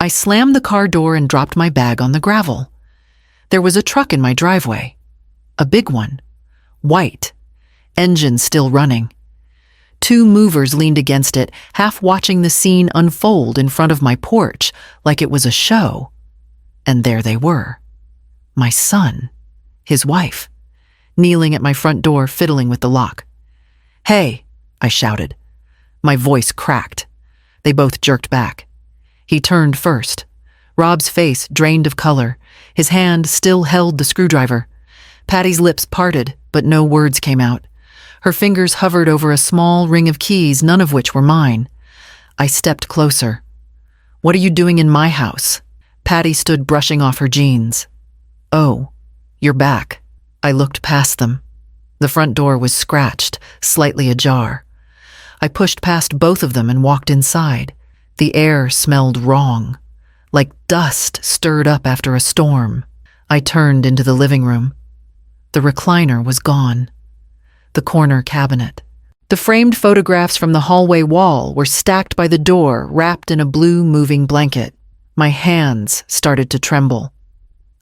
I slammed the car door and dropped my bag on the gravel. There was a truck in my driveway. A big one. White. Engine still running. 2 movers leaned against it, half watching the scene unfold in front of my porch like it was a show. And there they were. My son. His wife. Kneeling at my front door, fiddling with the lock. "Hey," I shouted. My voice cracked. They both jerked back. He turned first. Rob's face drained of color. His hand still held the screwdriver. Patty's lips parted, but no words came out. Her fingers hovered over a small ring of keys, none of which were mine. I stepped closer. "What are you doing in my house?" Patty stood brushing off her jeans. "Oh, you're back." I looked past them. The front door was scratched, slightly ajar. I pushed past both of them and walked inside. The air smelled wrong, like dust stirred up after a storm. I turned into the living room. The recliner was gone. The corner cabinet. The framed photographs from the hallway wall were stacked by the door, wrapped in a blue moving blanket. My hands started to tremble.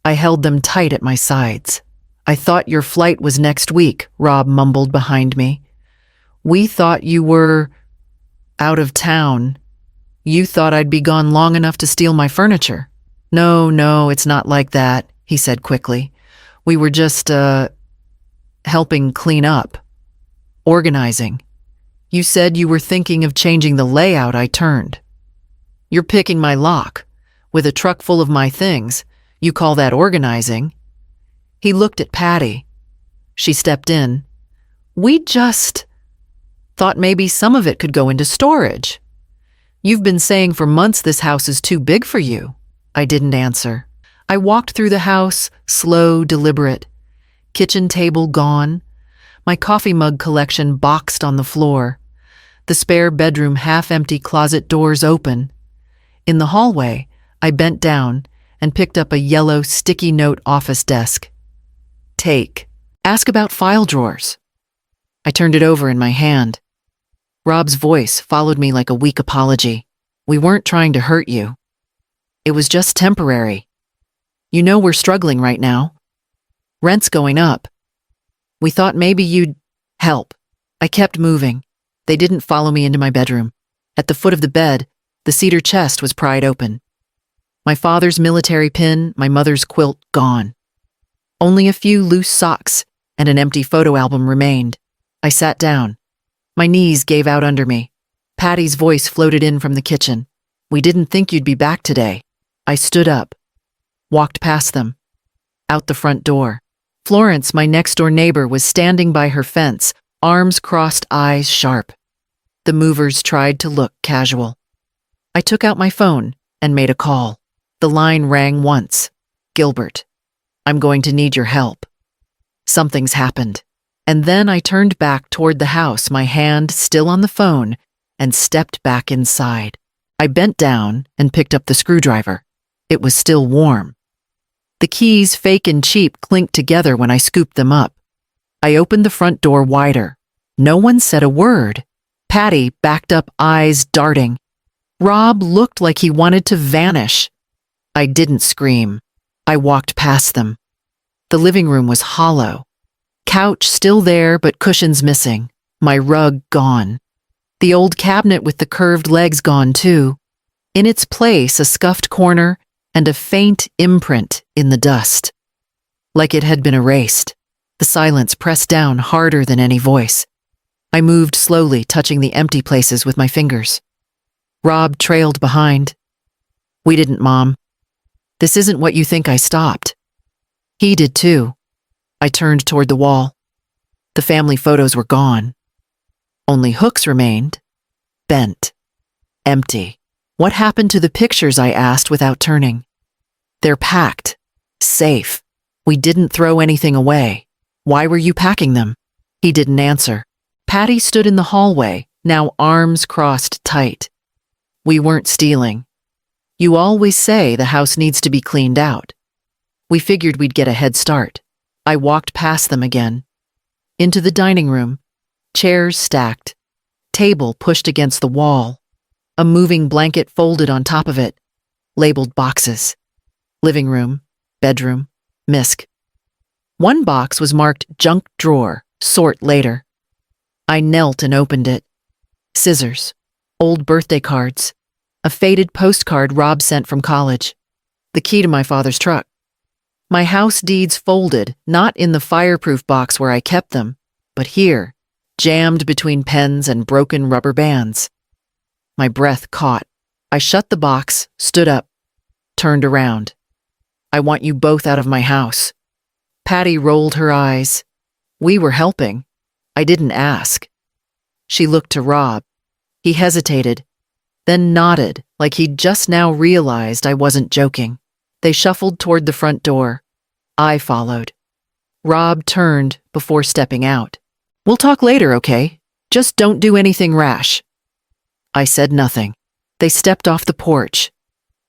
I held them tight at my sides. "I thought your flight was next week," Rob mumbled behind me. "We thought you were out of town. You thought I'd be gone long enough to steal my furniture." No, it's not like that," he said quickly. "We were just, helping clean up. Organizing. You said you were thinking of changing the layout." I turned. "You're picking my lock. With a truck full of my things. You call that organizing?" He looked at Patty. She stepped in. "We just thought maybe some of it could go into storage. You've been saying for months this house is too big for you." I didn't answer. I walked through the house, slow, deliberate. Kitchen table gone. My coffee mug collection boxed on the floor. The spare bedroom half-empty closet doors open. In the hallway, I bent down and picked up a yellow sticky note office desk. "Take. Ask about file drawers." I turned it over in my hand. Rob's voice followed me like a weak apology. "We weren't trying to hurt you. It was just temporary. You know we're struggling right now. Rent's going up. We thought maybe you'd help." I kept moving. They didn't follow me into my bedroom. At the foot of the bed, the cedar chest was pried open. My father's military pin, my mother's quilt gone. Only a few loose socks and an empty photo album remained. I sat down. My knees gave out under me. Patty's voice floated in from the kitchen. "We didn't think you'd be back today." I stood up, walked past them, out the front door. Florence, my next-door neighbor, was standing by her fence, arms crossed, eyes sharp. The movers tried to look casual. I took out my phone and made a call. The line rang once. "Gilbert, I'm going to need your help. Something's happened." And then I turned back toward the house, my hand still on the phone, and stepped back inside. I bent down and picked up the screwdriver. It was still warm. The keys, fake and cheap, clinked together when I scooped them up. I opened the front door wider. No one said a word. Patty backed up, eyes darting. Rob looked like he wanted to vanish. I didn't scream. I walked past them. The living room was hollow. Couch still there, but cushions missing. My rug gone. The old cabinet with the curved legs gone too. In its place, a scuffed corner and a faint imprint in the dust. Like it had been erased. The silence pressed down harder than any voice. I moved slowly, touching the empty places with my fingers. Rob trailed behind. "We didn't, Mom. This isn't what you think. I stopped." He did too. I turned toward the wall. The family photos were gone. Only hooks remained. Bent. Empty. "What happened to the pictures?" I asked without turning. "They're packed. Safe. We didn't throw anything away." "Why were you packing them?" He didn't answer. Patty stood in the hallway, now arms crossed tight. "We weren't stealing. You always say the house needs to be cleaned out. We figured we'd get a head start." I walked past them again. Into the dining room. Chairs stacked. Table pushed against the wall. A moving blanket folded on top of it. labeled boxes. Living room, bedroom, misc. One box was marked junk drawer, sort later. I knelt and opened it. Scissors, old birthday cards, a faded postcard Rob sent from college, the key to my father's truck. My house deeds folded, not in the fireproof box where I kept them, but here, jammed between pens and broken rubber bands. My breath caught. I shut the box, stood up, turned around. I want you both out of my house. Patty rolled her eyes. We were helping. I didn't ask. She looked to Rob. He hesitated, then nodded like he'd just now realized I wasn't joking. They shuffled toward the front door. I followed. Rob turned before stepping out. We'll talk later, okay? Just don't do anything rash. I said nothing. They stepped off the porch.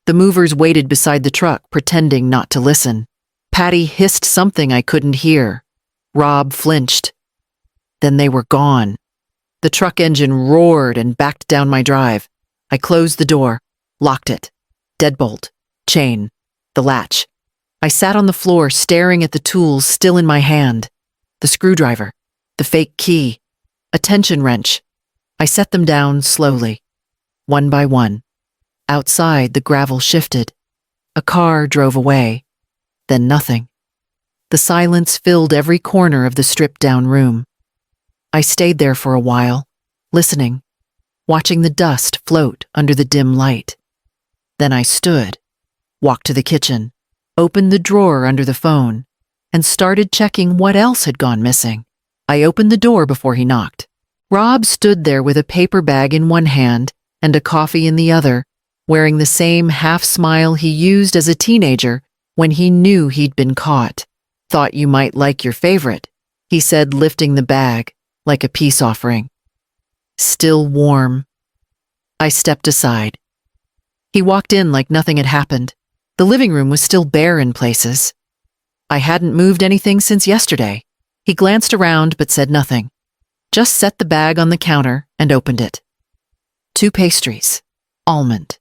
The movers waited beside the truck, pretending not to listen. Patty hissed something I couldn't hear. Rob flinched. Then they were gone. The truck engine roared and backed down my drive. I closed the door, locked it. Deadbolt, chain, the latch. I sat on the floor staring at the tools still in my hand. The screwdriver, the fake key, a tension wrench. I set them down slowly, one by one. Outside, the gravel shifted. A car drove away. Then nothing. The silence filled every corner of the stripped-down room. I stayed there for a while, listening, watching the dust float under the dim light. Then I stood, walked to the kitchen, opened the drawer under the phone, and started checking what else had gone missing. I opened the door before he knocked. Rob stood there with a paper bag in one hand and a coffee in the other, wearing the same half-smile he used as a teenager when he knew he'd been caught. Thought you might like your favorite, he said, lifting the bag like a peace offering. Still warm. I stepped aside. He walked in like nothing had happened. The living room was still bare in places. I hadn't moved anything since yesterday. He glanced around but said nothing. Just set the bag on the counter and opened it. 2 pastries. Almond.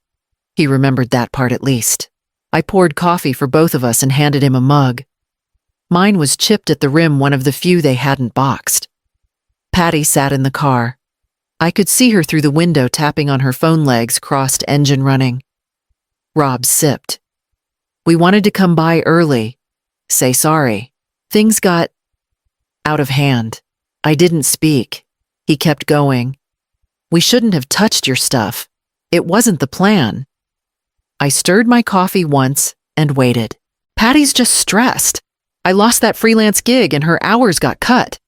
He remembered that part at least. I poured coffee for both of us and handed him a mug. Mine was chipped at the rim, one of the few they hadn't boxed. Patty sat in the car. I could see her through the window tapping on her phone, legs crossed, engine running. Rob sipped. We wanted to come by early. Say sorry. Things got out of hand. I didn't speak. He kept going. We shouldn't have touched your stuff. It wasn't the plan. I stirred my coffee once and waited. Patty's just stressed. I lost that freelance gig and her hours got cut.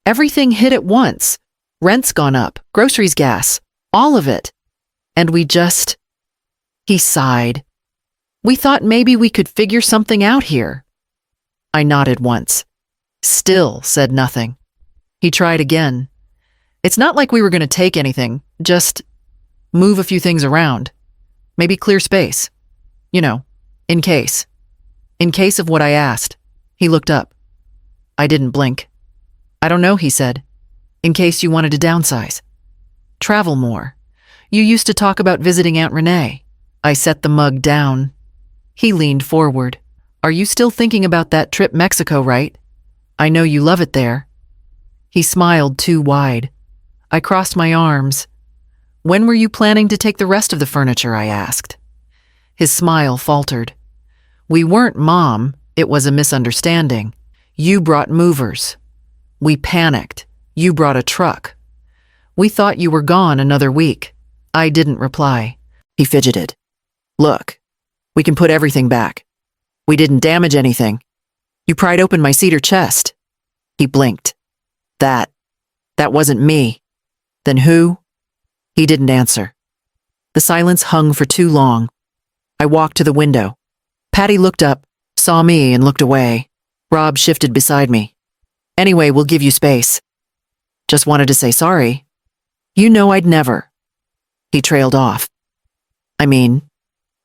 Everything hit at once. Rent's gone up, groceries, gas, all of it. And we just... He sighed. We thought maybe we could figure something out here. I nodded once. Still said nothing. He tried again. It's not like we were going to take anything, just move a few things around. Maybe clear space. You know, in case. In case of what I asked. He looked up. I didn't blink. I don't know, he said. In case you wanted to downsize. Travel more. You used to talk about visiting Aunt Renee. I set the mug down. He leaned forward. Are you still thinking about that trip Mexico, right? I know you love it there. He smiled too wide. I crossed my arms. When were you planning to take the rest of the furniture, I asked. His smile faltered. We weren't, Mom. It was a misunderstanding. You brought movers. We panicked. You brought a truck. We thought you were gone another week. I didn't reply. He fidgeted. Look, we can put everything back. We didn't damage anything. You pried open my cedar chest. He blinked. That wasn't me. Then who? He didn't answer. The silence hung for too long. I walked to the window. Patty looked up, saw me, and looked away. Rob shifted beside me. Anyway, we'll give you space. Just wanted to say sorry. You know I'd never. He trailed off. I mean,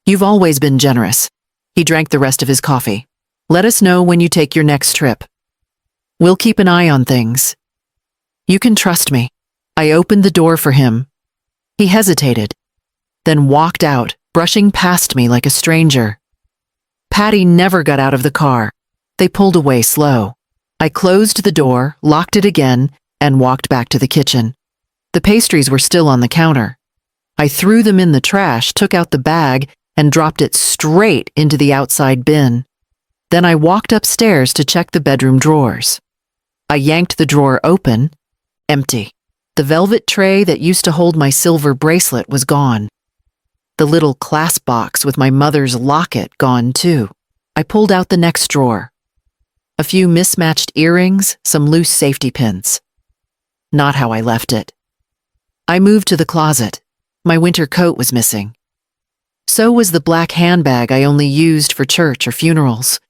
you've always been generous. He drank the rest of his coffee. Let us know when you take your next trip. We'll keep an eye on things. You can trust me. I opened the door for him. He hesitated, then walked out brushing past me like a stranger. Patty never got out of the car. They pulled away slow. I closed the door, locked it again, and walked back to the kitchen. The pastries were still on the counter. I threw them in the trash, took out the bag, and dropped it straight into the outside bin. Then I walked upstairs to check the bedroom drawers. I yanked the drawer open. Empty. The velvet tray that used to hold my silver bracelet was gone. The little clasp box with my mother's locket gone too. I pulled out the next drawer. A few mismatched earrings, some loose safety pins. Not how I left it. I moved to the closet. My winter coat was missing. So was the black handbag I only used for church or funerals.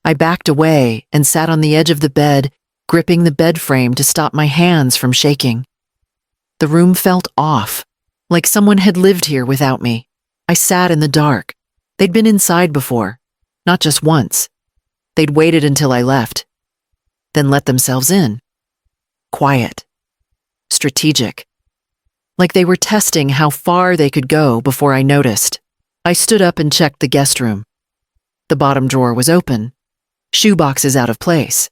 I backed away and sat on the edge of the bed, gripping the bed frame to stop my hands from shaking. The room felt off, like someone had lived here without me. I sat in the dark. They'd been inside before, not just once. They'd waited until I left, then let themselves in. Quiet. Strategic. Like they were testing how far they could go before I noticed. I stood up and checked the guest room. The bottom drawer was open. Shoeboxes out of place.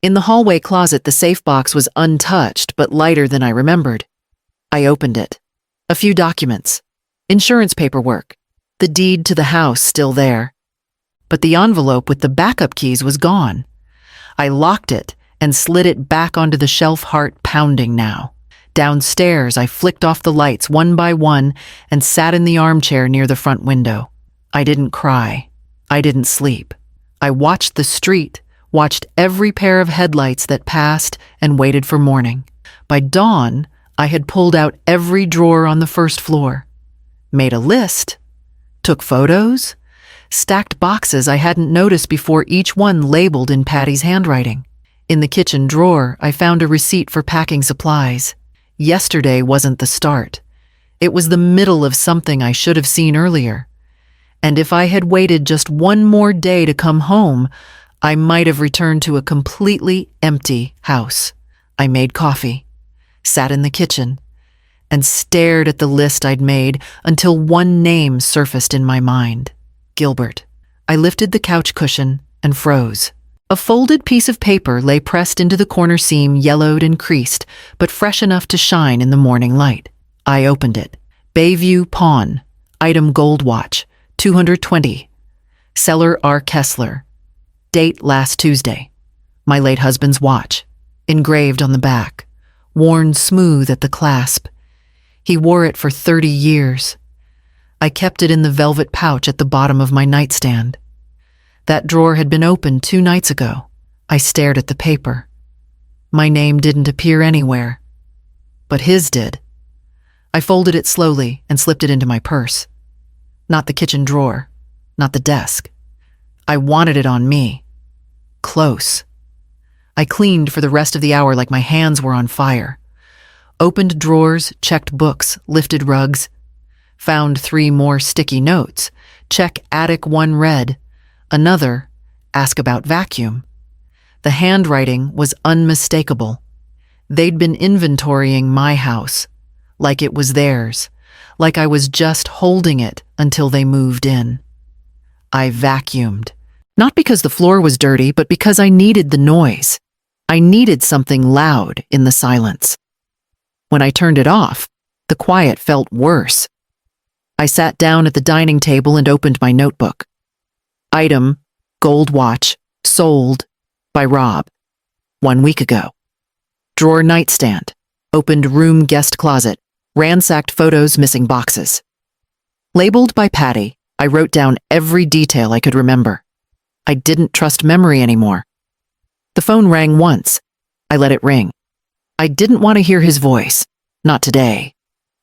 In the hallway closet, the safe box was untouched but lighter than I remembered. I opened it. A few documents. Insurance paperwork. The deed to the house still there. But the envelope with the backup keys was gone. I locked it and slid it back onto the shelf, heart pounding now. Downstairs, I flicked off the lights one by one and sat in the armchair near the front window. I didn't cry. I didn't sleep. I watched the street, watched every pair of headlights that passed, and waited for morning. By dawn, I had pulled out every drawer on the first floor, made a list, took photos, stacked boxes I hadn't noticed before, each one labeled in Patty's handwriting. In the kitchen drawer, I found a receipt for packing supplies. Yesterday wasn't the start. It was the middle of something I should have seen earlier. And if I had waited just one more day to come home, I might have returned to a completely empty house. I made coffee, sat in the kitchen, and stared at the list I'd made until one name surfaced in my mind. Gilbert. I lifted the couch cushion and froze. A folded piece of paper lay pressed into the corner seam, yellowed and creased, but fresh enough to shine in the morning light. I opened it. Bayview Pawn. Item gold watch. 220. Seller R. Kessler. Date last Tuesday. My late husband's watch. Engraved on the back. Worn smooth at the clasp. He wore it for 30 years. I kept it in the velvet pouch at the bottom of my nightstand. That drawer had been opened 2 nights ago. I stared at the paper. My name didn't appear anywhere. But his did. I folded it slowly and slipped it into my purse. Not the kitchen drawer. Not the desk. I wanted it on me. Close. I cleaned for the rest of the hour like my hands were on fire. Opened drawers, checked books, lifted rugs. Found 3 more sticky notes. Check attic 1 read. Another, ask about vacuum. The handwriting was unmistakable. They'd been inventorying my house, like it was theirs, like I was just holding it until they moved in. I vacuumed, not because the floor was dirty, but because I needed the noise. I needed something loud in the silence. When I turned it off, the quiet felt worse. I sat down at the dining table and opened my notebook. Item, gold watch, sold, by Rob, 1 week ago. Drawer nightstand, opened room guest closet, ransacked photos, missing boxes. Labeled by Patty, I wrote down every detail I could remember. I didn't trust memory anymore. The phone rang once. I let it ring. I didn't want to hear his voice. Not today.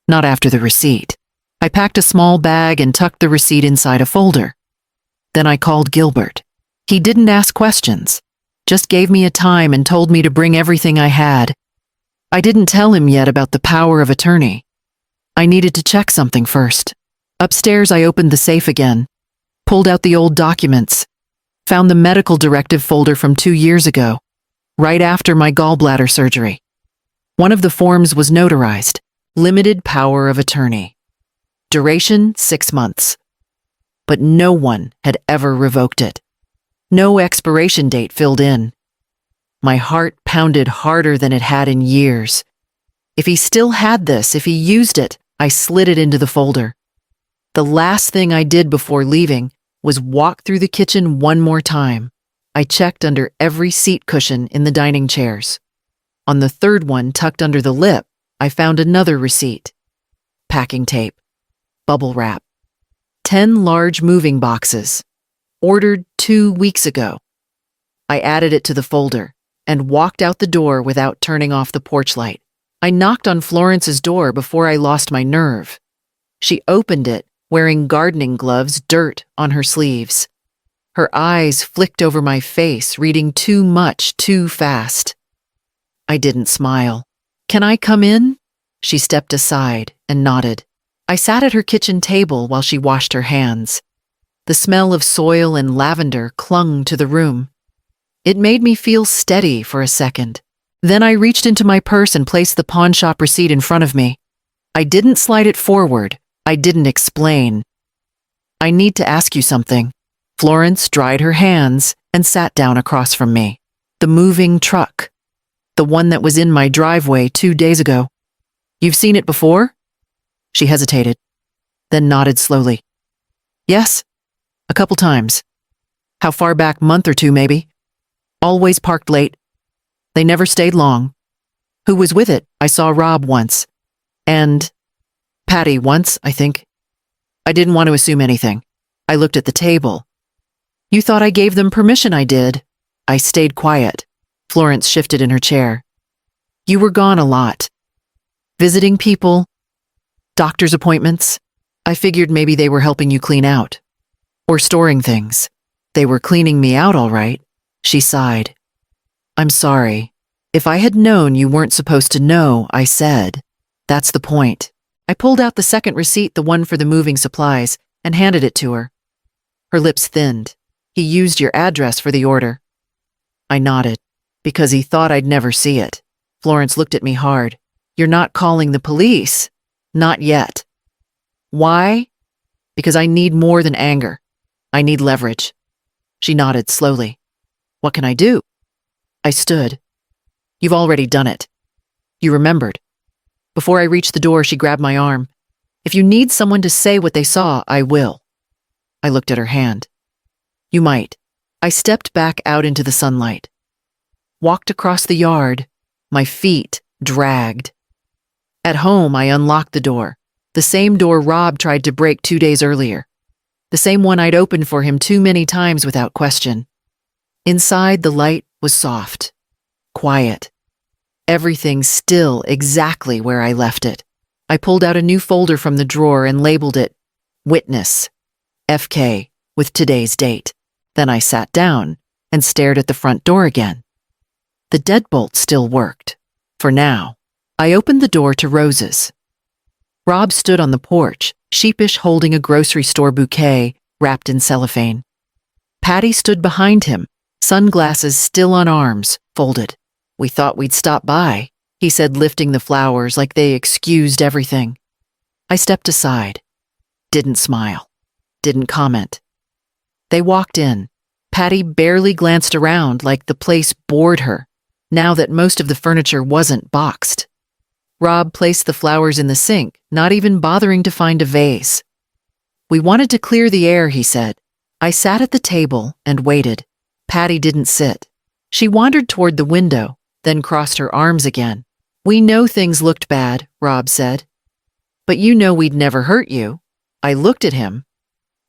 Not after the receipt. I packed a small bag and tucked the receipt inside a folder. Then I called Gilbert. He didn't ask questions, just gave me a time and told me to bring everything I had. I didn't tell him yet about the power of attorney. I needed to check something first. Upstairs, I opened the safe again, pulled out the old documents, found the medical directive folder from 2 years ago, right after my gallbladder surgery. One of the forms was notarized, limited power of attorney. Duration 6 months. But no one had ever revoked it. No expiration date filled in. My heart pounded harder than it had in years. If he still had this, if he used it, I slid it into the folder. The last thing I did before leaving was walk through the kitchen one more time. I checked under every seat cushion in the dining chairs. On the third one, tucked under the lip, I found another receipt. Packing tape. Bubble wrap. 10 large moving boxes. Ordered 2 weeks ago. I added it to the folder and walked out the door without turning off the porch light. I knocked on Florence's door before I lost my nerve. She opened it, wearing gardening gloves, dirt on her sleeves. Her eyes flicked over my face, reading too much, too fast. I didn't smile. "Can I come in?" She stepped aside and nodded. I sat at her kitchen table while she washed her hands. The smell of soil and lavender clung to the room. It made me feel steady for a second. Then I reached into my purse and placed the pawn shop receipt in front of me. I didn't slide it forward. I didn't explain. "I need to ask you something." Florence dried her hands and sat down across from me. "The moving truck. The one that was in my driveway 2 days ago. You've seen it before?" She hesitated, then nodded slowly. "Yes, a couple times." "How far back? Month or two, maybe?" "Always parked late. They never stayed long." "Who was with it?" "I saw Rob once. And Patty once, I think." I didn't want to assume anything. I looked at the table. "You thought I gave them permission?" "I did." I stayed quiet. Florence shifted in her chair. "You were gone a lot. Visiting people, doctor's appointments. I figured maybe they were helping you clean out. Or storing things. They were cleaning me out all right." She sighed. "I'm sorry. If I had known you weren't supposed to know," I said. "That's the point." I pulled out the second receipt, the one for the moving supplies, and handed it to her. Her lips thinned. "He used your address for the order." I nodded, because he thought I'd never see it. Florence looked at me hard. "You're not calling the police?" "Not yet." "Why?" "Because I need more than anger. I need leverage." She nodded slowly. "What can I do?" I stood. "You've already done it." "You remembered." Before I reached the door, she grabbed my arm. "If you need someone to say what they saw, I will." I looked at her hand. "You might." I stepped back out into the sunlight. Walked across the yard. My feet dragged. At home, I unlocked the door. The same door Rob tried to break 2 days earlier. The same one I'd opened for him too many times without question. Inside, the light was soft. Quiet. Everything still exactly where I left it. I pulled out a new folder from the drawer and labeled it Witness, FK, with today's date. Then I sat down and stared at the front door again. The deadbolt still worked. For now. I opened the door to Rose's. Rob stood on the porch, sheepish, holding a grocery store bouquet wrapped in cellophane. Patty stood behind him, sunglasses still on arms, folded. "We thought we'd stop by," he said, lifting the flowers like they excused everything. I stepped aside. Didn't smile. Didn't comment. They walked in. Patty barely glanced around like the place bored her, now that most of the furniture wasn't boxed. Rob placed the flowers in the sink, not even bothering to find a vase. "We wanted to clear the air," he said. I sat at the table and waited. Patty didn't sit. She wandered toward the window, then crossed her arms again. "We know things looked bad," Rob said. "But you know we'd never hurt you." I looked at him.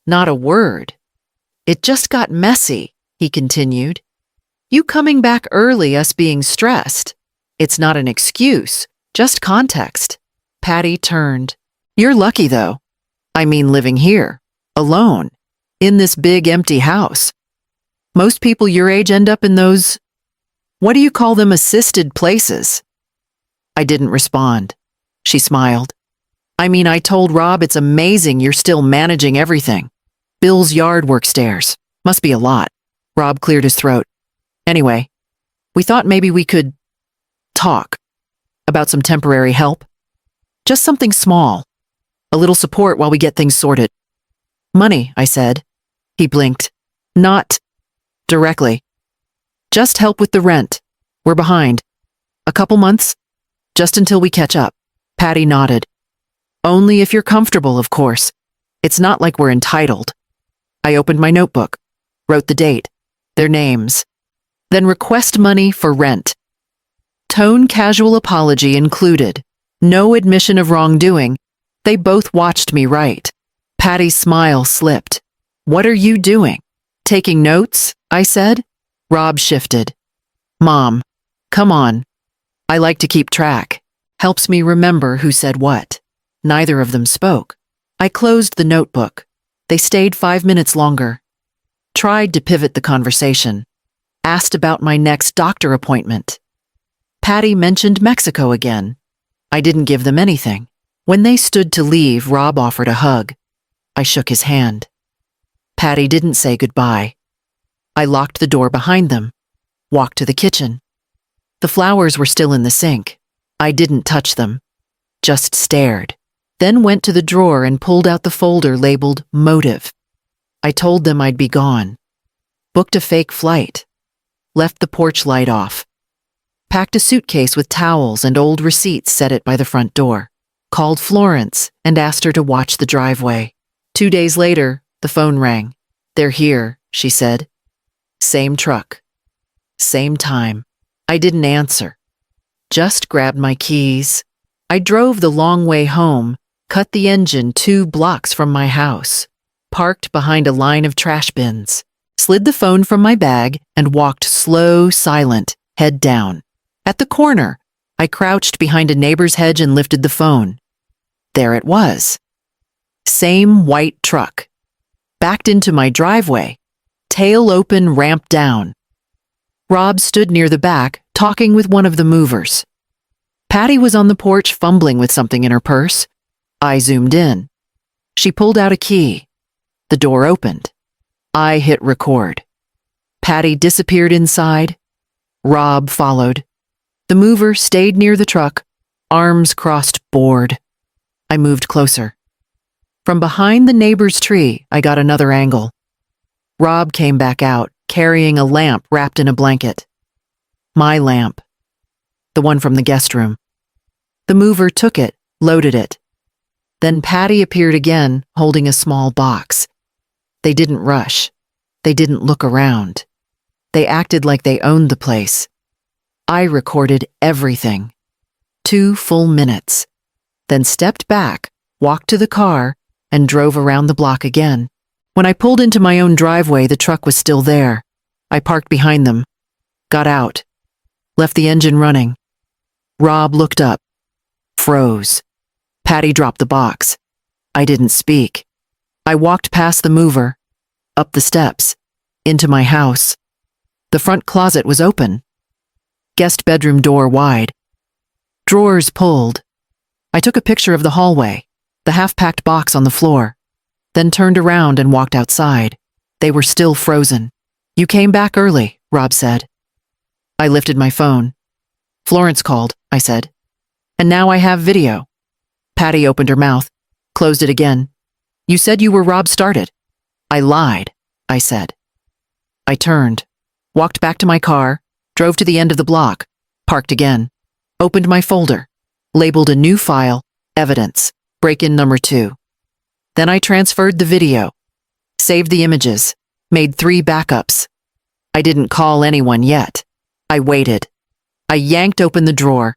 Not a word. "It just got messy," he continued. "You coming back early, us being stressed. It's not an excuse, just context." Patty turned. "You're lucky, though. I mean, living here, alone, in this big empty house. Most people your age end up in those, what do you call them, assisted places?" I didn't respond. She smiled. "I mean, I told Rob it's amazing you're still managing everything. Bill's yard work stairs. Must be a lot." Rob cleared his throat. "Anyway, we thought maybe we could talk about some temporary help. Just something small. A little support while we get things sorted. Money, I said. He blinked. Not directly. Just help with the rent. We're behind. A couple months? Just until we catch up. Patty nodded. Only if you're comfortable, of course. It's not like we're entitled. I opened my notebook, wrote the date, their names, then request money for rent. Tone casual apology included. No admission of wrongdoing. They both watched me write. Patty's smile slipped. What are you doing? Taking notes? I said. Rob shifted. Mom, come on. I like to keep track. Helps me remember who said what. Neither of them spoke. I closed the notebook. They stayed 5 minutes longer. Tried to pivot the conversation. Asked about my next doctor appointment. Patty mentioned Mexico again. I didn't give them anything. When they stood to leave, Rob offered a hug. I shook his hand. Patty didn't say goodbye. I locked the door behind them, walked to the kitchen. The flowers were still in the sink. I didn't touch them, just stared. Then went to the drawer and pulled out the folder labeled Motive. I told them I'd be gone. Booked a fake flight. Left the porch light off. Packed a suitcase with towels and old receipts, set it by the front door. Called Florence and asked her to watch the driveway. 2 days later, the phone rang. They're here, she said. Same truck. Same time. I didn't answer. Just grabbed my keys. I drove the long way home, cut the engine 2 blocks from my house, parked behind a line of trash bins, slid the phone from my bag and walked slow, silent, head down. At the corner, I crouched behind a neighbor's hedge and lifted the phone. There it was. Same white truck. Backed into my driveway. Tail open, ramp down. Rob stood near the back, talking with one of the movers. Patty was on the porch fumbling with something in her purse. I zoomed in. She pulled out a key. The door opened. I hit record. Patty disappeared inside. Rob followed. The mover stayed near the truck, arms crossed, bored. I moved closer. From behind the neighbor's tree, I got another angle. Rob came back out, carrying a lamp wrapped in a blanket. My lamp. The one from the guest room. The mover took it, loaded it. Then Patty appeared again, holding a small box. They didn't rush. They didn't look around. They acted like they owned the place. I recorded everything. 2 full minutes. Then stepped back, walked to the car, and drove around the block again. When I pulled into my own driveway, the truck was still there. I parked behind them. Got out. Left the engine running. Rob looked up. Froze. Patty dropped the box. I didn't speak. I walked past the mover, up the steps, into my house. The front closet was open. Guest bedroom door wide. Drawers pulled. I took a picture of the hallway, the half-packed box on the floor, then turned around and walked outside. They were still frozen. You came back early, Rob said. I lifted my phone. Florence called, I said. And now I have video. Patty opened her mouth, closed it again. You said you were Rob Started. I lied, I said. I turned, walked back to my car, drove to the end of the block, parked again, opened my folder, labeled a new file, Evidence, Break-in number 2. Then I transferred the video, saved the images, made 3 backups. I didn't call anyone yet. I waited. I yanked open the drawer.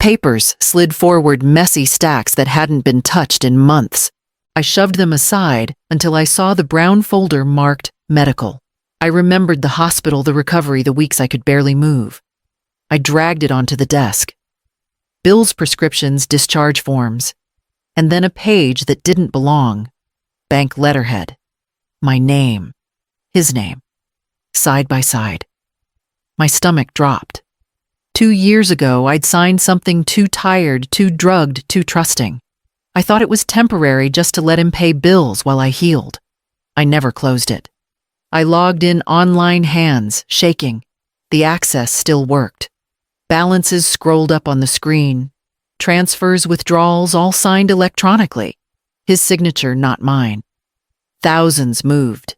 Papers slid forward, messy stacks that hadn't been touched in months. I shoved them aside until I saw the brown folder marked Medical. I remembered the hospital, the recovery, the weeks I could barely move. I dragged it onto the desk. Bills, prescriptions, discharge forms, and then a page that didn't belong. Bank letterhead. My name. His name. Side by side. My stomach dropped. 2 years ago, I'd signed something too tired, too drugged, too trusting. I thought it was temporary just to let him pay bills while I healed. I never closed it. I logged in online, hands shaking. The access still worked. Balances scrolled up on the screen. Transfers, withdrawals, all signed electronically. His signature, not mine. Thousands moved.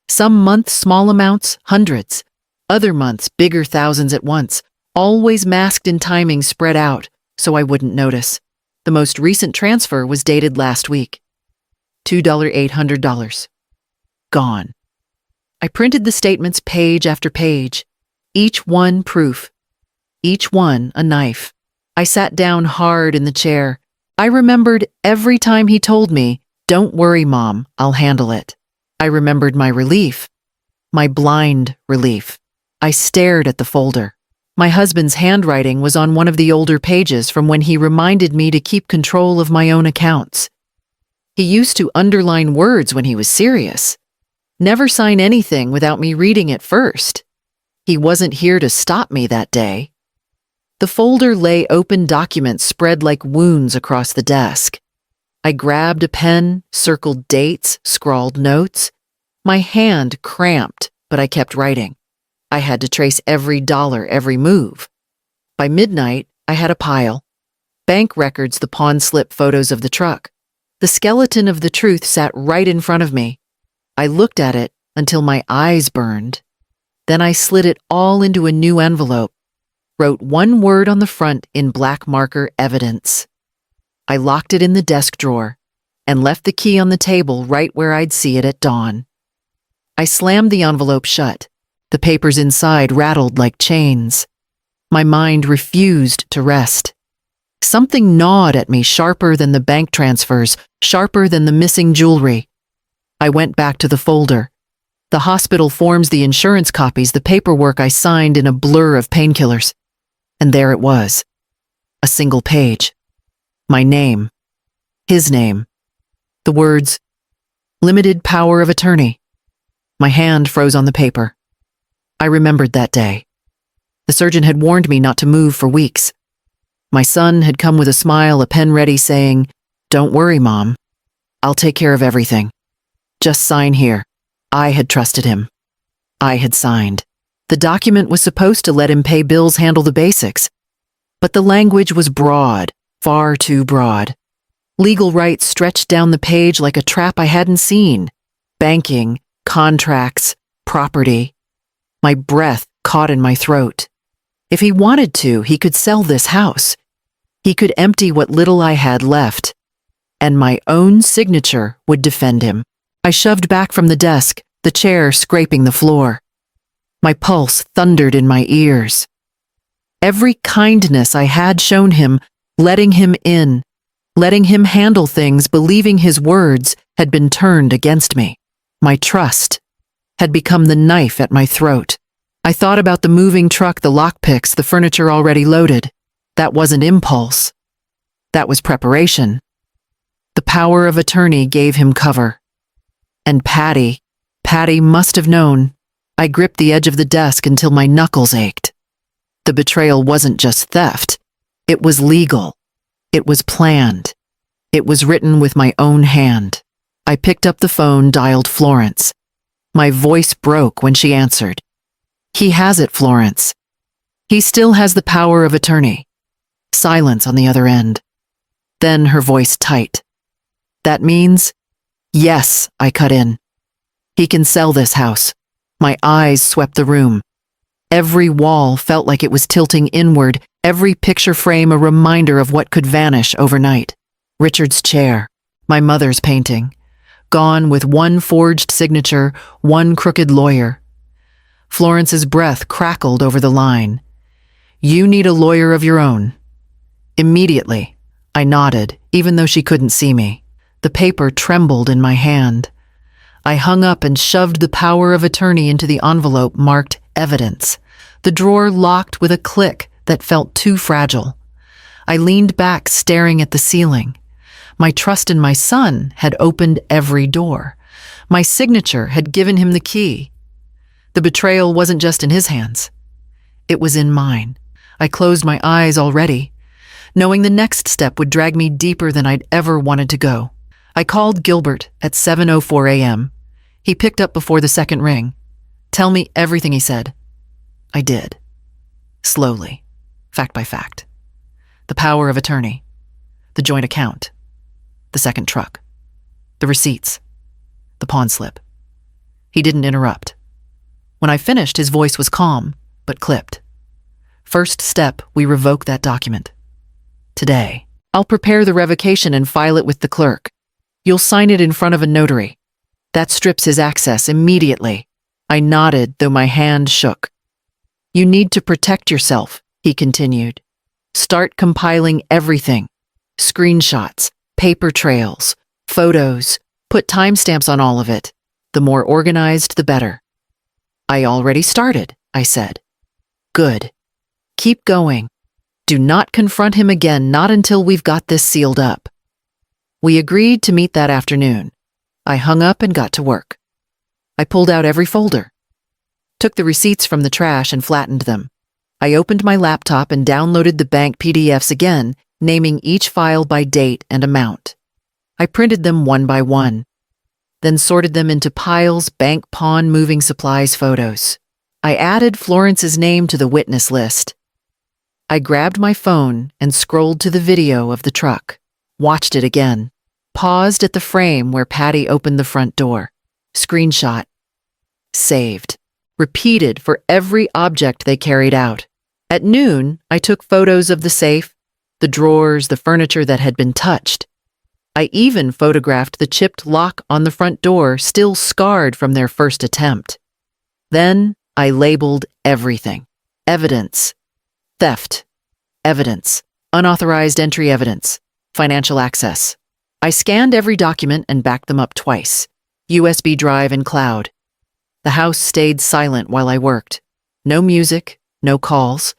Some months, small amounts, hundreds. Other months, bigger thousands at once, always masked in timing spread out, so I wouldn't notice. The most recent transfer was dated last week. $2,800. Gone. I printed the statements page after page, each one proof, each one a knife. I sat down hard in the chair. I remembered every time he told me, "Don't worry, Mom, I'll handle it." I remembered my relief, my blind relief. I stared at the folder. My husband's handwriting was on one of the older pages from when he reminded me to keep control of my own accounts. He used to underline words when he was serious. Never sign anything without me reading it first. He wasn't here to stop me that day. The folder lay open documents spread like wounds across the desk. I grabbed a pen, circled dates, scrawled notes. My hand cramped, but I kept writing. I had to trace every dollar, every move. By midnight, I had a pile. Bank records, the pawn slip photos of the truck. The skeleton of the truth sat right in front of me. I looked at it until my eyes burned. Then I slid it all into a new envelope, wrote one word on the front in black marker, evidence. I locked it in the desk drawer and left the key on the table right where I'd see it at dawn. I slammed the envelope shut. The papers inside rattled like chains. My mind refused to rest. Something gnawed at me sharper than the bank transfers, sharper than the missing jewelry. I went back to the folder. The hospital forms, the insurance copies, the paperwork I signed in a blur of painkillers. And there it was. A single page. My name. His name. The words, "Limited power of attorney." My hand froze on the paper. I remembered that day. The surgeon had warned me not to move for weeks. My son had come with a smile, a pen ready, saying, "Don't worry, Mom. I'll take care of everything. Just sign here." I had trusted him. I had signed. The document was supposed to let him pay bills, handle the basics. But the language was broad, far too broad. Legal rights stretched down the page like a trap I hadn't seen. Banking, contracts, property. My breath caught in my throat. If he wanted to, he could sell this house. He could empty what little I had left. And my own signature would defend him. I shoved back from the desk, the chair scraping the floor. My pulse thundered in my ears. Every kindness I had shown him, letting him in, letting him handle things, believing his words, had been turned against me. My trust had become the knife at my throat. I thought about the moving truck, the lockpicks, the furniture already loaded. That wasn't impulse. That was preparation. The power of attorney gave him cover. And Patty must have known. I gripped the edge of the desk until my knuckles ached. The betrayal wasn't just theft. It was legal. It was planned. It was written with my own hand. I picked up the phone, dialed Florence. My voice broke when she answered. "He has it, Florence. He still has the power of attorney." Silence on the other end. Then her voice tight. "That means?" "Yes," I cut in. "He can sell this house." My eyes swept the room. Every wall felt like it was tilting inward, every picture frame a reminder of what could vanish overnight. Richard's chair, my mother's painting, gone with one forged signature, one crooked lawyer. Florence's breath crackled over the line. "You need a lawyer of your own." Immediately, I nodded, even though she couldn't see me. The paper trembled in my hand. I hung up and shoved the power of attorney into the envelope marked evidence. The drawer locked with a click that felt too fragile. I leaned back, staring at the ceiling. My trust in my son had opened every door. My signature had given him the key. The betrayal wasn't just in his hands. It was in mine. I closed my eyes already, knowing the next step would drag me deeper than I'd ever wanted to go. I called Gilbert at 7:04 a.m. He picked up before the second ring. "Tell me everything," he said. I did. Slowly, fact by fact. The power of attorney, the joint account, the second truck. the receipts, the pawn slip. He didn't interrupt. When I finished, his voice was calm, but clipped. First step, we revoke that document. Today, I'll prepare the revocation and file it with the clerk. You'll sign it in front of a notary. That strips his access immediately. I nodded, though my hand shook. You need to protect yourself, he continued. Start compiling everything. Screenshots, paper trails, photos. Put timestamps on all of it. The more organized, the better. I already started, I said. Good. Keep going. Do not confront him again, not until we've got this sealed up. We agreed to meet that afternoon. I hung up and got to work. I pulled out every folder, took the receipts from the trash and flattened them. I opened my laptop and downloaded the bank PDFs again, naming each file by date and amount. I printed them one by one, then sorted them into piles, bank, pawn, moving supplies, photos. I added Florence's name to the witness list. I grabbed my phone and scrolled to the video of the truck, watched it again, paused at the frame where Patty opened the front door. Screenshot. Saved. Repeated for every object they carried out. At noon, I took photos of the safe, the drawers, the furniture that had been touched. I even photographed the chipped lock on the front door, still scarred from their first attempt. Then I labeled everything. Evidence. Theft. Evidence. Unauthorized entry evidence. Financial access. I scanned every document and backed them up twice. USB drive and cloud. The house stayed silent while I worked. No music, no calls,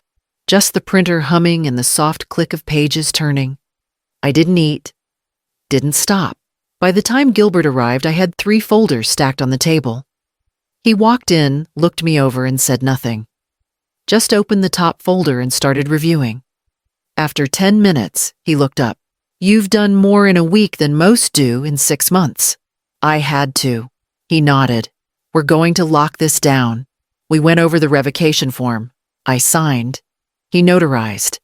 just the printer humming and the soft click of pages turning. I didn't eat, didn't stop. By the time Gilbert arrived, I had 3 folders stacked on the table. He walked in, looked me over, and said nothing. Just opened the top folder and started reviewing. After 10 minutes, he looked up. You've done more in a week than most do in 6 months. I had to. He nodded. We're going to lock this down. We went over the revocation form. I signed. He notarized.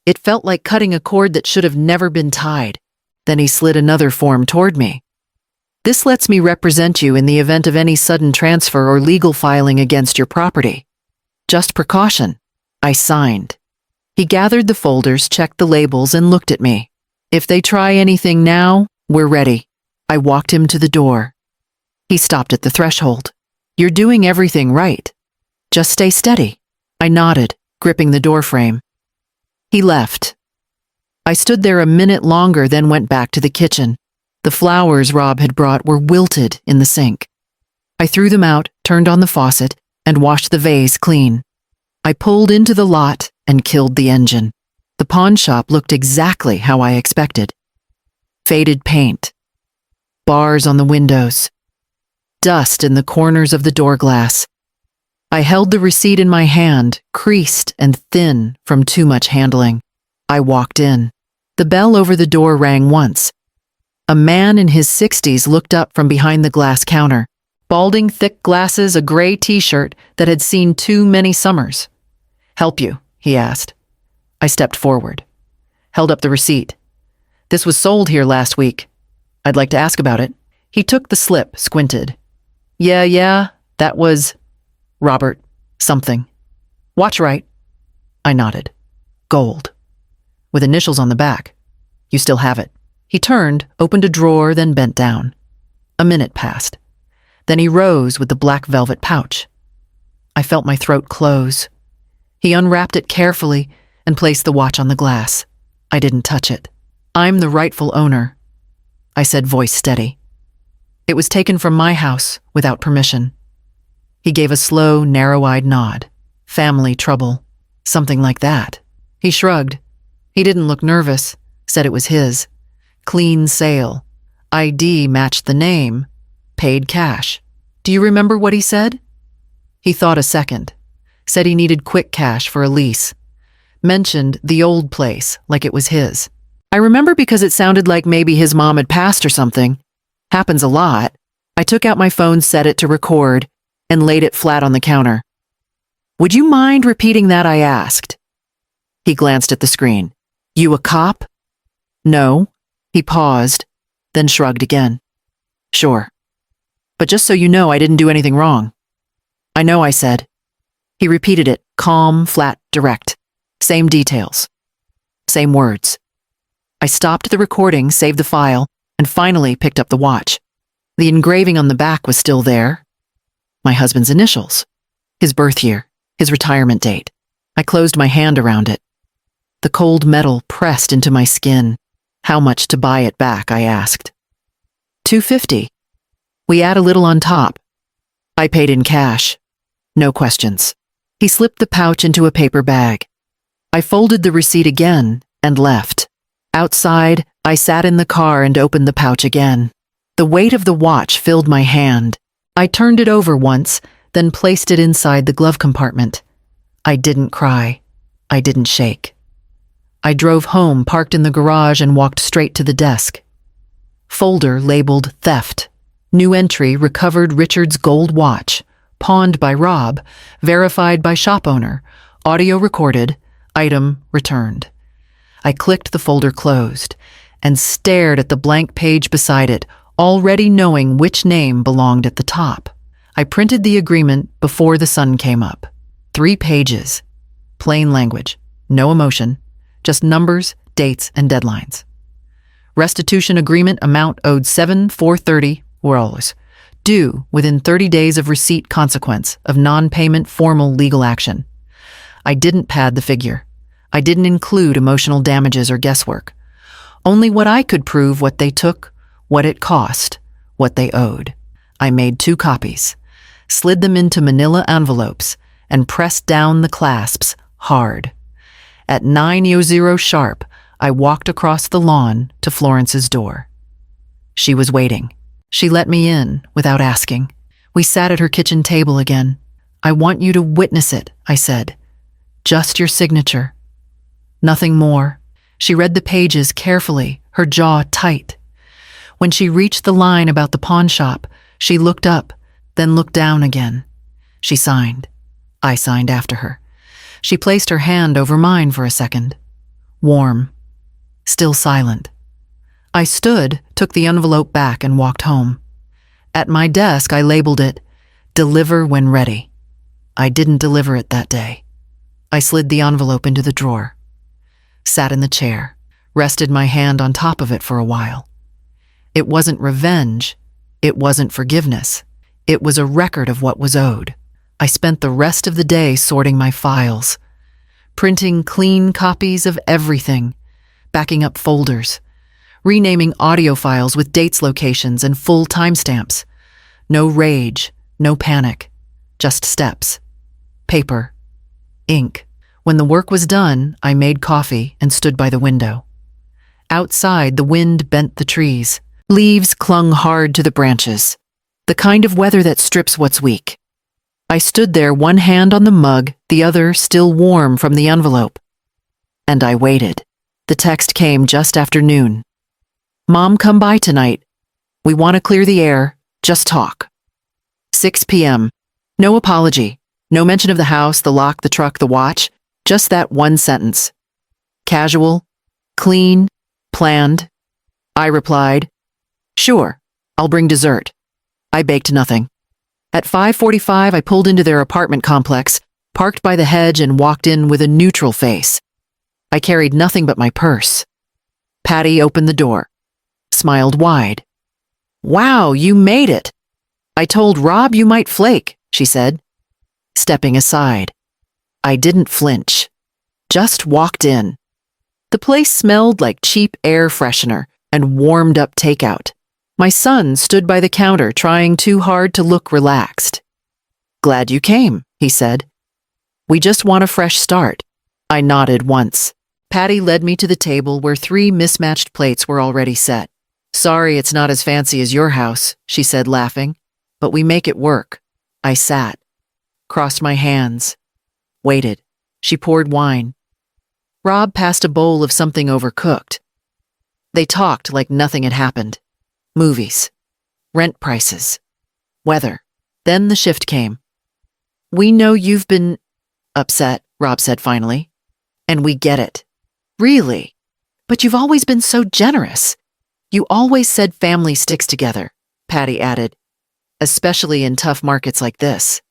It felt like cutting a cord that should have never been tied. Then he slid another form toward me. This lets me represent you in the event of any sudden transfer or legal filing against your property. Just precaution. I signed. He gathered the folders, checked the labels, and looked at me. If they try anything now, we're ready. I walked him to the door. He stopped at the threshold. You're doing everything right. Just stay steady. I nodded, gripping the doorframe. He left. I stood there a minute longer, then went back to the kitchen. The flowers Rob had brought were wilted in the sink. I threw them out, turned on the faucet, and washed the vase clean. I pulled into the lot and killed the engine. The pawn shop looked exactly how I expected. Faded paint. Bars on the windows. Dust in the corners of the door glass. I held the receipt in my hand, creased and thin from too much handling. I walked in. The bell over the door rang once. A man in his 60s looked up from behind the glass counter. Balding, thick glasses, a gray t-shirt that had seen too many summers. Help you? He asked. I stepped forward. Held up the receipt. This was sold here last week. I'd like to ask about it. He took the slip, squinted. Yeah, that was Robert something. Watch right. I nodded. Gold. With initials on the back. You still have it. He turned, opened a drawer, then bent down. A minute passed. Then he rose with the black velvet pouch. I felt my throat close. He unwrapped it carefully and placed the watch on the glass. I didn't touch it. I'm the rightful owner, I said, voice steady. It was taken from my house without permission. He gave a slow, narrow-eyed nod. Family trouble. Something like that. He shrugged. He didn't look nervous, said it was his. Clean sale. ID matched the name. Paid cash. Do you remember what he said? He thought a second. Said he needed quick cash for a lease. Mentioned the old place, like it was his. I remember because it sounded like maybe his mom had passed or something. Happens a lot. I took out my phone, set it to record, and laid it flat on the counter. Would you mind repeating that? I asked. He glanced at the screen. You a cop? No. He paused, then shrugged again. Sure. But just so you know, I didn't do anything wrong. I know, I said. He repeated it, calm, flat, direct. Same details. Same words. I stopped the recording, saved the file, and finally picked up the watch. The engraving on the back was still there. My husband's initials. His birth year. His retirement date. I closed my hand around it. The cold metal pressed into my skin. How much to buy it back, I asked. $250. We add a little on top. I paid in cash. No questions. He slipped the pouch into a paper bag. I folded the receipt again and left. Outside, I sat in the car and opened the pouch again. The weight of the watch filled my hand. I turned it over once, then placed it inside the glove compartment. I didn't cry. I didn't shake. I drove home, parked in the garage, and walked straight to the desk. Folder labeled theft. New entry: recovered Richard's gold watch. Pawned by Rob. Verified by shop owner. Audio recorded. Item returned. I clicked the folder closed and stared at the blank page beside it, already knowing which name belonged at the top. I printed the agreement before the sun came up. 3 pages. Plain language. No emotion. Just numbers, dates, and deadlines. Restitution agreement amount owed $7,430. Due within 30 days of receipt consequence of non-payment formal legal action. I didn't pad the figure. I didn't include emotional damages or guesswork. Only what I could prove: what they took, what it cost, what they owed. I made 2 copies, slid them into manila envelopes, and pressed down the clasps hard. At 9:00 sharp, I walked across the lawn to Florence's door. She was waiting. She let me in without asking. We sat at her kitchen table again. I want you to witness it, I said. Just your signature. Nothing more. She read the pages carefully, her jaw tight. When she reached the line about the pawn shop, she looked up, then looked down again. She signed. I signed after her. She placed her hand over mine for a second. Warm. Still silent. I stood, took the envelope back, and walked home. At my desk, I labeled it, "Deliver when ready." I didn't deliver it that day. I slid the envelope into the drawer. Sat in the chair, rested my hand on top of it for a while. It wasn't revenge. It wasn't forgiveness. It was a record of what was owed. I spent the rest of the day sorting my files, printing clean copies of everything, backing up folders, renaming audio files with dates, locations, and full timestamps. No rage, no panic, just steps, paper, ink. When the work was done, I made coffee and stood by the window. Outside, the wind bent the trees. Leaves clung hard to the branches, the kind of weather that strips what's weak. I stood there, one hand on the mug, the other still warm from the envelope. And I waited. The text came just after noon. "Mom, come by tonight. We want to clear the air, just talk." 6 p.m. No apology, no mention of the house, the lock, the truck, the watch, just that one sentence. Casual, clean, planned. I replied, "Sure, I'll bring dessert." I baked nothing. At 5:45, I pulled into their apartment complex, parked by the hedge, and walked in with a neutral face. I carried nothing but my purse. Patty opened the door, smiled wide. "Wow, you made it. I told Rob you might flake," she said, stepping aside. I didn't flinch, just walked in. The place smelled like cheap air freshener and warmed up takeout. My son stood by the counter, trying too hard to look relaxed. "Glad you came," he said. "We just want a fresh start." I nodded once. Patty led me to the table where 3 mismatched plates were already set. "Sorry it's not as fancy as your house," she said, laughing, "but we make it work." I sat, crossed my hands, waited. She poured wine. Rob passed a bowl of something overcooked. They talked like nothing had happened. Movies, rent prices, weather. Then the shift came. "We know you've been upset," Rob said finally, "and we get it. Really. But you've always been so generous. You always said family sticks together. Patty added, especially in tough markets like this.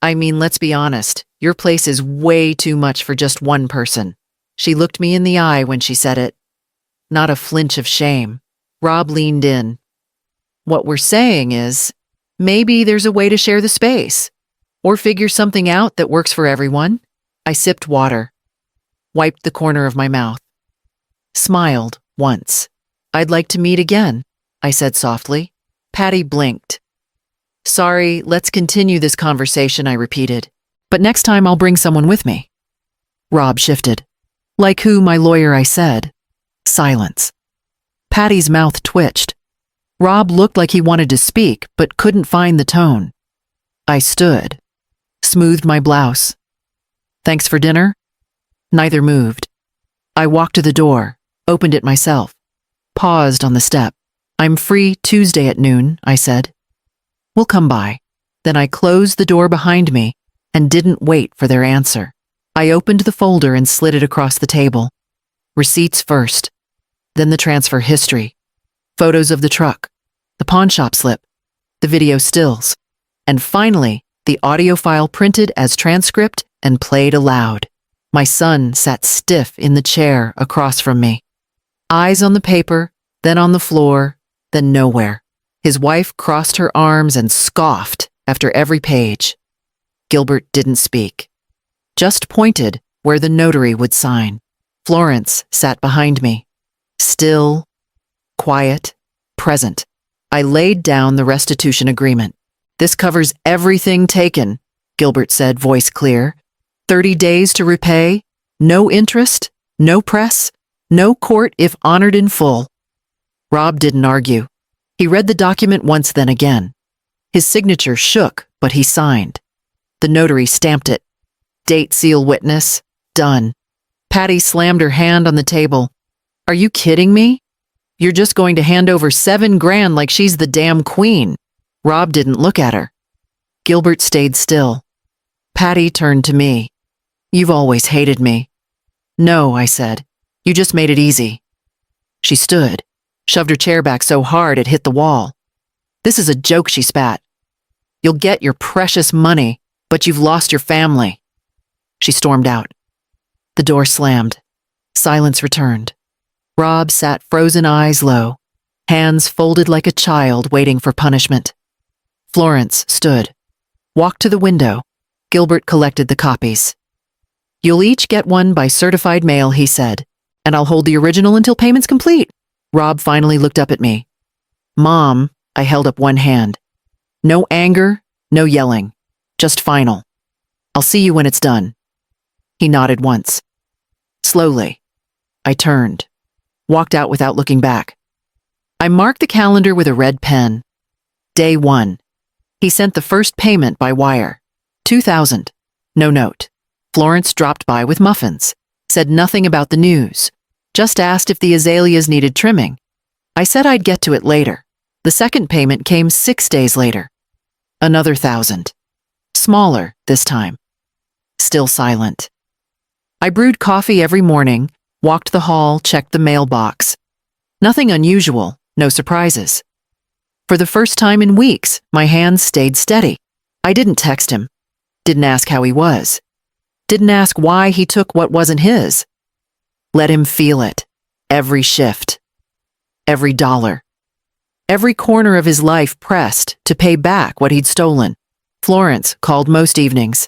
I mean, let's be honest, your place is way too much for just one person. She looked me in the eye when she said it. Not a flinch of shame. Rob leaned in. What we're saying is, maybe there's a way to share the space, or figure something out that works for everyone. I sipped water, wiped the corner of my mouth, smiled once. I'd like to meet again, I said softly. Patty blinked. Sorry, let's continue this conversation, I repeated. But next time I'll bring someone with me. Rob shifted. Like who, my lawyer, I said. Silence. Patty's mouth twitched. Rob looked like he wanted to speak, but couldn't find the tone. I stood, smoothed my blouse. Thanks for dinner? Neither moved. I walked to the door, opened it myself, paused on the step. I'm free Tuesday at noon, I said. We'll come by. Then I closed the door behind me and didn't wait for their answer. I opened the folder and slid it across the table. Receipts first, then the transfer history, photos of the truck, the pawn shop slip, the video stills, and finally, the audio file printed as transcript and played aloud. My son sat stiff in the chair across from me. Eyes on the paper, then on the floor, then nowhere. His wife crossed her arms and scoffed after every page. Gilbert didn't speak, just pointed where the notary would sign. Florence sat behind me, still, quiet, present. I laid down the restitution agreement. This covers everything taken, Gilbert said, voice clear. 30 days to repay, no interest, no press, no court if honored in full. Rob didn't argue. He read the document once, then again. His signature shook, but he signed. The notary stamped it. Date, seal, witness, done. Patty slammed her hand on the table. Are you kidding me? You're just going to hand over $7,000 like she's the damn queen. Rob didn't look at her. Gilbert stayed still. Patty turned to me. You've always hated me. No, I said. You just made it easy. She stood, shoved her chair back so hard it hit the wall. This is a joke, she spat. You'll get your precious money, but you've lost your family. She stormed out. The door slammed. Silence returned. Rob sat frozen eyes low, hands folded like a child waiting for punishment. Florence stood, walked to the window. Gilbert collected the copies. You'll each get one by certified mail, he said, and I'll hold the original until payment's complete. Rob finally looked up at me. Mom, I held up one hand. No anger, no yelling, just final. I'll see you when it's done. He nodded once. Slowly, I turned, walked out without looking back. I marked the calendar with a red pen. Day 1. He sent the first payment by wire. $2,000. No note. Florence dropped by with muffins. Said nothing about the news. Just asked if the azaleas needed trimming. I said I'd get to it later. The second payment came 6 days later. Another 1,000. Smaller this time. Still silent. I brewed coffee every morning, walked the hall, checked the mailbox. Nothing unusual, no surprises. For the first time in weeks, my hands stayed steady. I didn't text him. Didn't ask how he was. Didn't ask why he took what wasn't his. Let him feel it. Every shift. Every dollar. Every corner of his life pressed to pay back what he'd stolen. Florence called most evenings.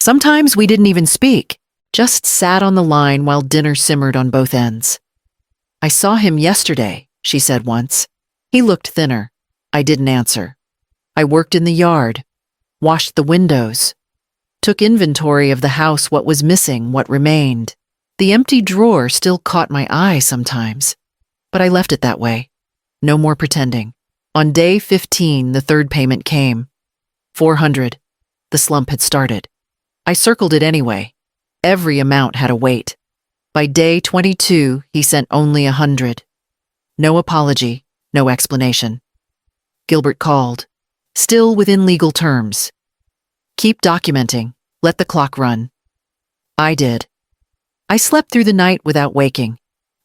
Sometimes we didn't even speak, just sat on the line while dinner simmered on both ends. I saw him yesterday, she said once. He looked thinner. I didn't answer. I worked in the yard, washed the windows, took inventory of the house, what was missing, what remained. The empty drawer still caught my eye sometimes, but I left it that way. No more pretending. On day 15, the third payment came. 400. The slump had started. I circled it anyway. Every amount had a weight. By day 22, he sent only 100. No apology, no explanation. Gilbert called, still within legal terms. Keep documenting. Let the clock run. I did. I slept through the night without waking.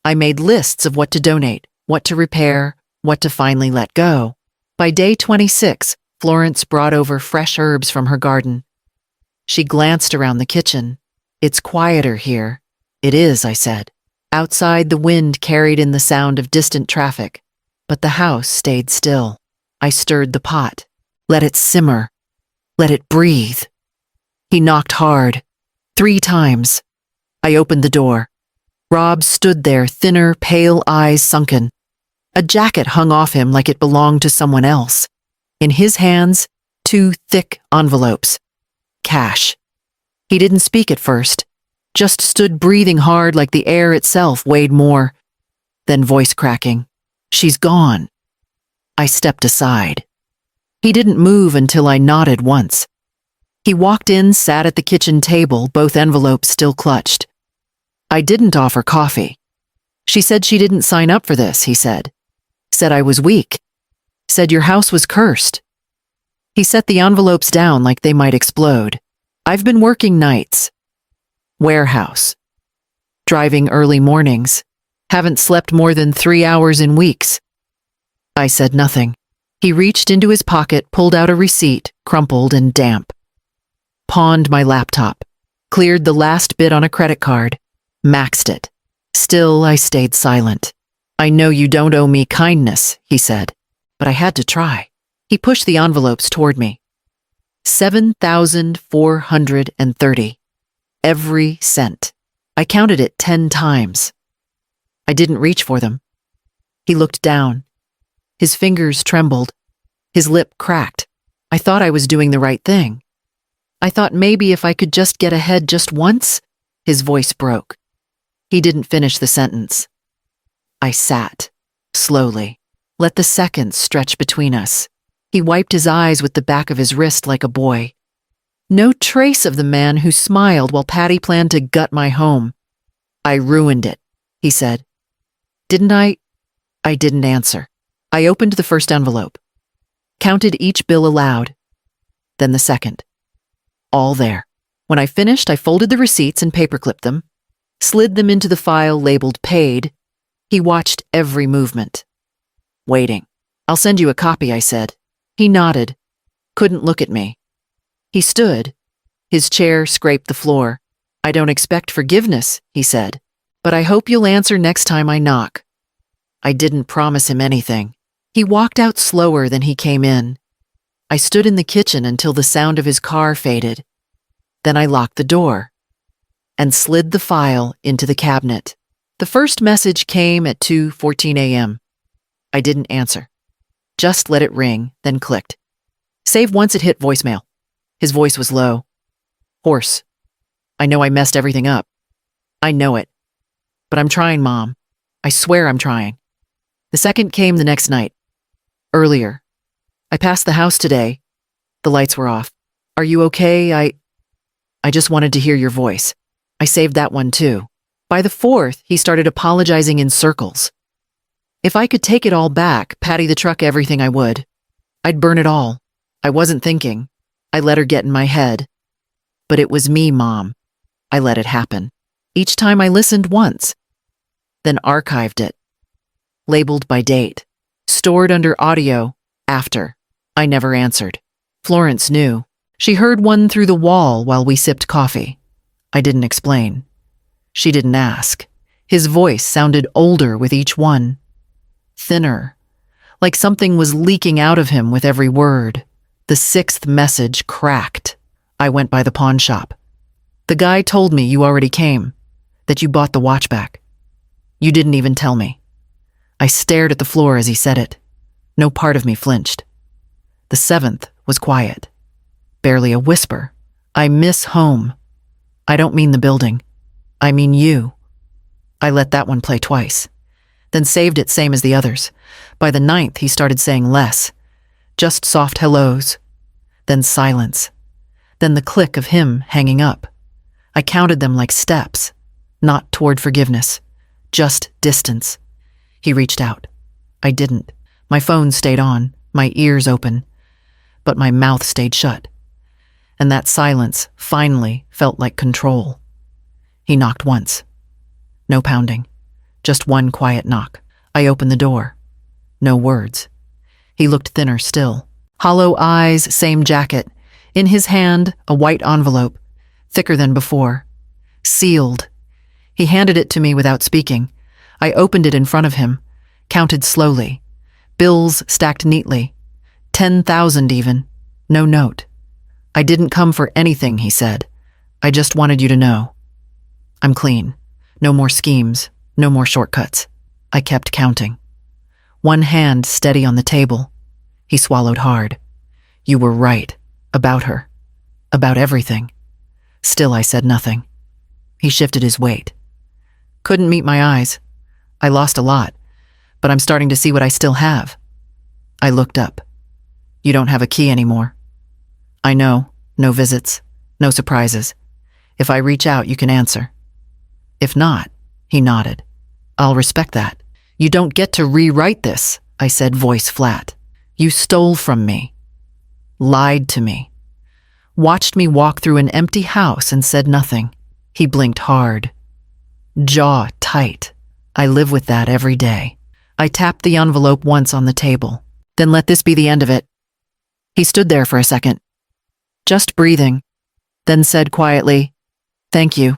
I made lists of what to donate, what to repair, what to finally let go. By day 26, Florence brought over fresh herbs from her garden. She glanced around the kitchen. "It's quieter here." "It is," I said. Outside, the wind carried in the sound of distant traffic, but the house stayed still. I stirred the pot. "Let it simmer. Let it breathe." He knocked hard, 3 times. I opened the door. Rob stood there, thinner, pale eyes sunken. A jacket hung off him like it belonged to someone else. In his hands, 2 thick envelopes. Cash. He didn't speak at first, just stood breathing hard like the air itself weighed more. Then voice cracking. "She's gone." I stepped aside. He didn't move until I nodded once. He walked in, sat at the kitchen table, both envelopes still clutched. "I didn't offer coffee. She said she didn't sign up for this," he said. "Said I was weak. Said your house was cursed." He set the envelopes down like they might explode. "I've been working nights. Warehouse. Driving early mornings. Haven't slept more than 3 hours in weeks." I said nothing. He reached into his pocket, pulled out a receipt, crumpled and damp. Pawned my laptop. Cleared the last bit on a credit card. Maxed it. Still, I stayed silent. "I know you don't owe me kindness," he said, but I had to try. He pushed the envelopes toward me. 7,430. Every cent. I counted it 10 times. I didn't reach for them. He looked down. His fingers trembled. His lip cracked. I thought I was doing the right thing. I thought maybe if I could just get ahead just once. His voice broke. He didn't finish the sentence. I sat, slowly, let the seconds stretch between us. He wiped his eyes with the back of his wrist like a boy. No trace of the man who smiled while Patty planned to gut my home. "I ruined it," he said. "Didn't I?" I didn't answer. I opened the first envelope. Counted each bill aloud. Then the second. All there. When I finished, I folded the receipts and paperclipped them, slid them into the file labeled paid. He watched every movement. Waiting. "I'll send you a copy," I said. He nodded. Couldn't look at me. He stood. His chair scraped the floor. "I don't expect forgiveness," he said, "but I hope you'll answer next time I knock." I didn't promise him anything. He walked out slower than he came in. I stood in the kitchen until the sound of his car faded. Then I locked the door and slid the file into the cabinet. The first message came at 2:14 a.m. I didn't answer. Just let it ring, then clicked. Save once it hit voicemail. His voice was low. Hoarse. "I know I messed everything up. I know it. But I'm trying, Mom. I swear I'm trying." The second came the next night. Earlier. "I passed the house today. The lights were off. Are you okay? I just wanted to hear your voice." I saved that one too. By the fourth, he started apologizing in circles. If I could take it all back, Patty the truck everything I would. I'd burn it all. I wasn't thinking. I let her get in my head. But it was me, Mom. I let it happen. Each time I listened once, then archived it. Labeled by date. Stored under audio, after. I never answered. Florence knew. She heard one through the wall while we sipped coffee. I didn't explain. She didn't ask. His voice sounded older with each one. Thinner. Like something was leaking out of him with every word. The sixth message cracked. I went by the pawn shop. "The guy told me you already came. That you bought the watch back. You didn't even tell me." I stared at the floor as he said it. No part of me flinched. The seventh was quiet. Barely a whisper. "I miss home. I don't mean the building. I mean you." I let that one play twice. Then saved it same as the others. By the ninth, he started saying less. Just soft hellos. Then silence. Then the click of him hanging up. I counted them like steps. Not toward forgiveness. Just distance. He reached out. I didn't. My phone stayed on, my ears open. But my mouth stayed shut. And that silence, finally, felt like control. He knocked once. No pounding. Just one quiet knock. I opened the door. No words. He looked thinner still. Hollow eyes, same jacket. In his hand, a white envelope, thicker than before. Sealed. He handed it to me without speaking. I opened it in front of him, counted slowly. Bills stacked neatly. 10,000 even. No note. I didn't come for anything, he said. I just wanted you to know. I'm clean. No more schemes. No more shortcuts. I kept counting. One hand steady on the table. He swallowed hard. You were right. About her. About everything. Still, I said nothing. He shifted his weight. Couldn't meet my eyes. I lost a lot, but I'm starting to see what I still have. I looked up. You don't have a key anymore. I know. No visits. No surprises. If I reach out, you can answer. If not, he nodded. I'll respect that. You don't get to rewrite this, I said, voice flat. You stole from me. Lied to me. Watched me walk through an empty house and said nothing. He blinked hard. Jaw tight. I live with that every day. I tapped the envelope once on the table. Then let this be the end of it. He stood there for a second, just breathing, then said quietly, Thank you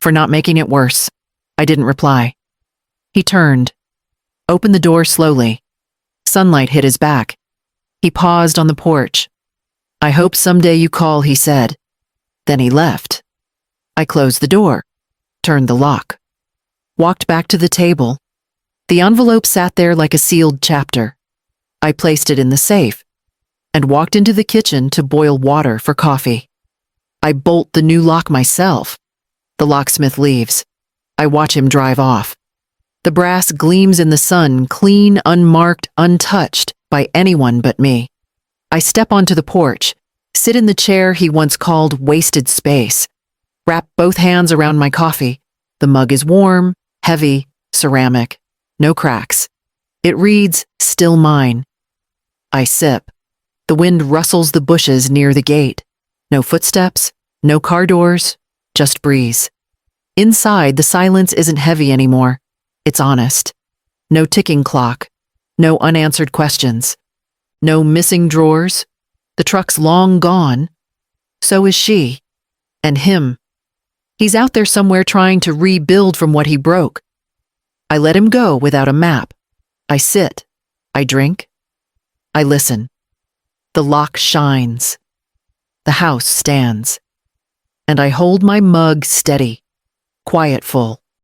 for not making it worse. I didn't reply. He turned, opened the door slowly. Sunlight hit his back. He paused on the porch. I hope someday you call, he said. Then he left. I closed the door, turned the lock, walked back to the table. The envelope sat there like a sealed chapter. I placed it in the safe and walked into the kitchen to boil water for coffee. I bolt the new lock myself. The locksmith leaves. I watch him drive off. The brass gleams in the sun, clean, unmarked, untouched by anyone but me. I step onto the porch, sit in the chair he once called wasted space, wrap both hands around my coffee. The mug is warm, heavy, ceramic, no cracks. It reads, Still mine. I sip. The wind rustles the bushes near the gate. No footsteps, no car doors, just breeze. Inside, the silence isn't heavy anymore. It's honest. No ticking clock. No unanswered questions. No missing drawers. The truck's long gone. So is she. And him. He's out there somewhere trying to rebuild from what he broke. I let him go without a map. I sit. I drink. I listen. The lock shines. The house stands. And I hold my mug steady, quiet full.